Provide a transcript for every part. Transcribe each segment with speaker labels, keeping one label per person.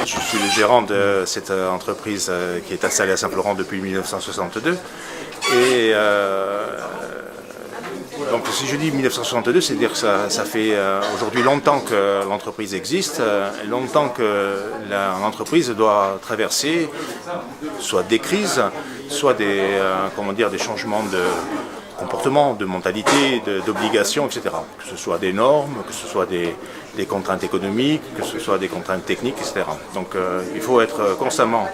Speaker 1: Je suis le gérant de cette entreprise qui est installée à Saint-Florent depuis 1962. Et donc si je dis 1962, c'est-à-dire que ça fait aujourd'hui longtemps que l'entreprise existe, longtemps que l'entreprise doit traverser soit des crises, soit des changements de comportement, de mentalité, d'obligations, etc. Que ce soit des normes, que ce soit des contraintes économiques, que ce soit des contraintes techniques, etc. Donc il faut être constamment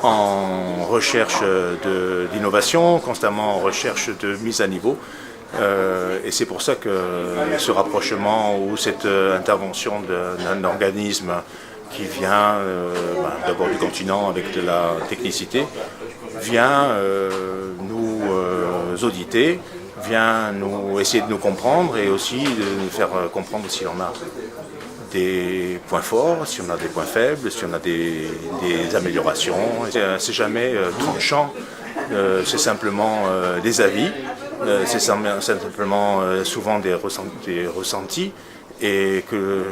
Speaker 1: en recherche d'innovation, constamment en recherche de mise à niveau. Et c'est pour ça que ce rapprochement ou cette intervention d'un organisme qui vient d'abord du continent avec de la technicité, vient nous auditer, vient nous essayer de nous comprendre et aussi de nous faire comprendre si on a des points forts, si on a des points faibles, si on a des améliorations. C'est jamais tranchant, c'est simplement des avis, c'est simplement souvent des ressentis et que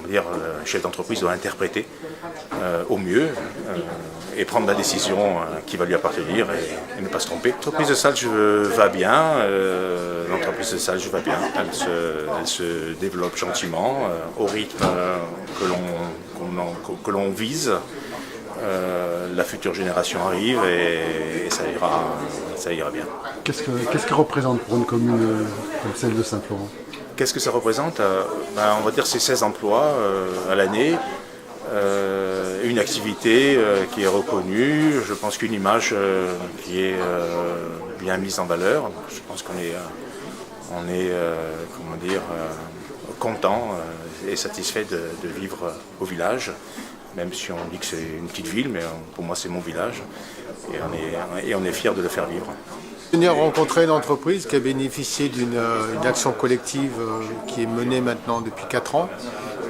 Speaker 1: un chef d'entreprise doit interpréter au mieux et prendre la décision qui va lui appartenir et ne pas se tromper. L'entreprise de Salges va bien, elle se développe gentiment, au rythme que l'on vise. La future génération arrive et ça ira bien.
Speaker 2: Qu'est-ce que représente pour une commune comme celle de Saint-Florent ?
Speaker 1: Qu'est-ce que ça représente ? On va dire c'est 16 emplois à l'année, une activité qui est reconnue, je pense qu'une image qui est bien mise en valeur. Je pense qu'on est content et satisfait de vivre au village, même si on dit que c'est une petite ville, mais pour moi c'est mon village et on est fiers de le faire vivre.
Speaker 3: Venir rencontrer une entreprise qui a bénéficié d'une action collective qui est menée maintenant depuis 4 ans,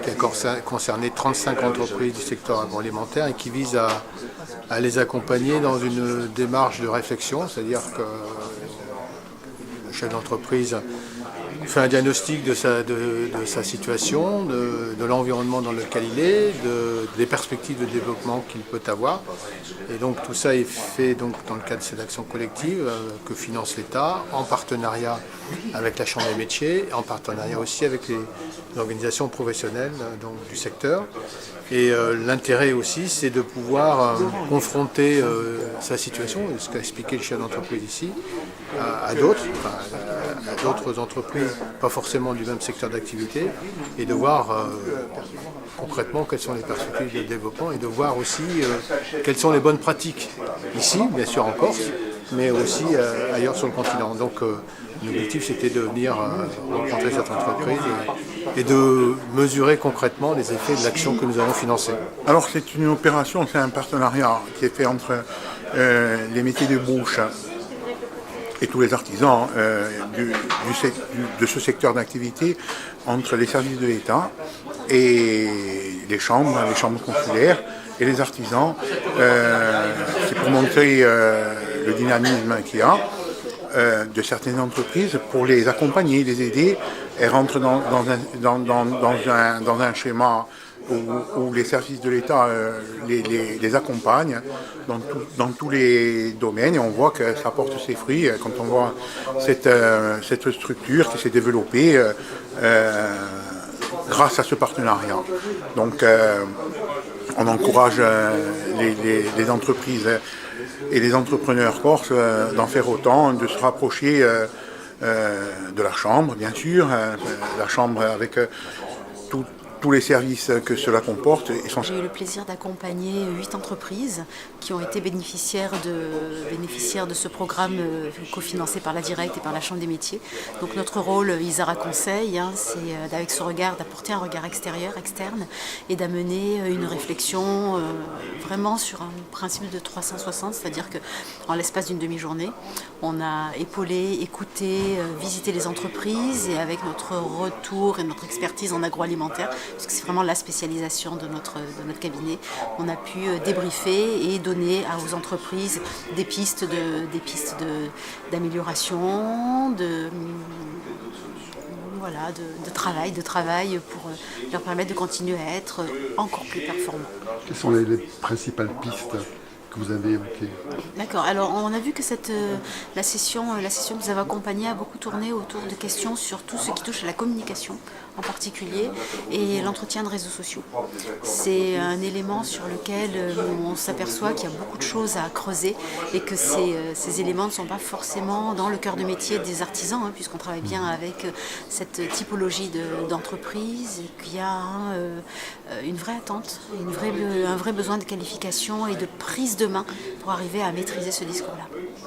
Speaker 3: qui a concerné 35 entreprises du secteur agroalimentaire et qui vise à les accompagner dans une démarche de réflexion, c'est-à-dire que le chef d'entreprise fait un diagnostic de sa situation, de l'environnement dans lequel il est, des perspectives de développement qu'il peut avoir. Et donc tout ça est fait donc, dans le cadre de cette action collective que finance l'État, en partenariat avec la Chambre des métiers, en partenariat aussi avec les organisations professionnelles donc, du secteur. Et l'intérêt aussi, c'est de pouvoir confronter sa situation, ce qu'a expliqué le chef d'entreprise ici, à d'autres entreprises, pas forcément du même secteur d'activité, et de voir concrètement quelles sont les perspectives de développement et de voir aussi quelles sont les bonnes pratiques ici, bien sûr en Corse, mais aussi ailleurs sur le continent. Donc l'objectif c'était de venir rencontrer cette entreprise et de mesurer concrètement les effets de l'action que nous avons financée.
Speaker 4: Alors c'est une opération, c'est un partenariat qui est fait entre les métiers de bouche et tous les artisans de ce secteur d'activité, entre les services de l'État et les chambres consulaires et les artisans. C'est pour montrer le dynamisme qu'il y a de certaines entreprises, pour les accompagner, les aider. Elles rentrent dans un schéma où les services de l'État les accompagnent dans tous les domaines, et on voit que ça porte ses fruits quand on voit cette structure qui s'est développée grâce à ce partenariat. Donc on encourage les entreprises et les entrepreneurs corses d'en faire autant, de se rapprocher de la Chambre, bien sûr, la Chambre avec tous les services que cela comporte.
Speaker 5: J'ai eu le plaisir d'accompagner 8 entreprises qui ont été bénéficiaires de ce programme cofinancé par la Directe et par la Chambre des métiers. Donc notre rôle, Isara Conseil, c'est avec ce regard, d'apporter un regard externe et d'amener une réflexion vraiment sur un principe de 360, c'est-à-dire qu'en l'espace d'une demi-journée, on a épaulé, écouté, visité les entreprises, et avec notre retour et notre expertise en agroalimentaire, puisque c'est vraiment la spécialisation de notre cabinet. On a pu débriefer et donner aux entreprises des pistes d'amélioration, de travail pour leur permettre de continuer à être encore plus performants.
Speaker 2: Quelles sont les principales pistes que vous avez évoquées?
Speaker 5: D'accord. Alors, on a vu que la session que nous avons accompagnée a beaucoup tourné autour de questions sur tout ce qui touche à la communication en particulier et l'entretien de réseaux sociaux. C'est un élément sur lequel on s'aperçoit qu'il y a beaucoup de choses à creuser et que ces éléments ne sont pas forcément dans le cœur de métier des artisans, puisqu'on travaille bien avec cette typologie d'entreprise et qu'il y a une vraie attente, un vrai besoin de qualification et de prise de main pour arriver à maîtriser ce discours-là.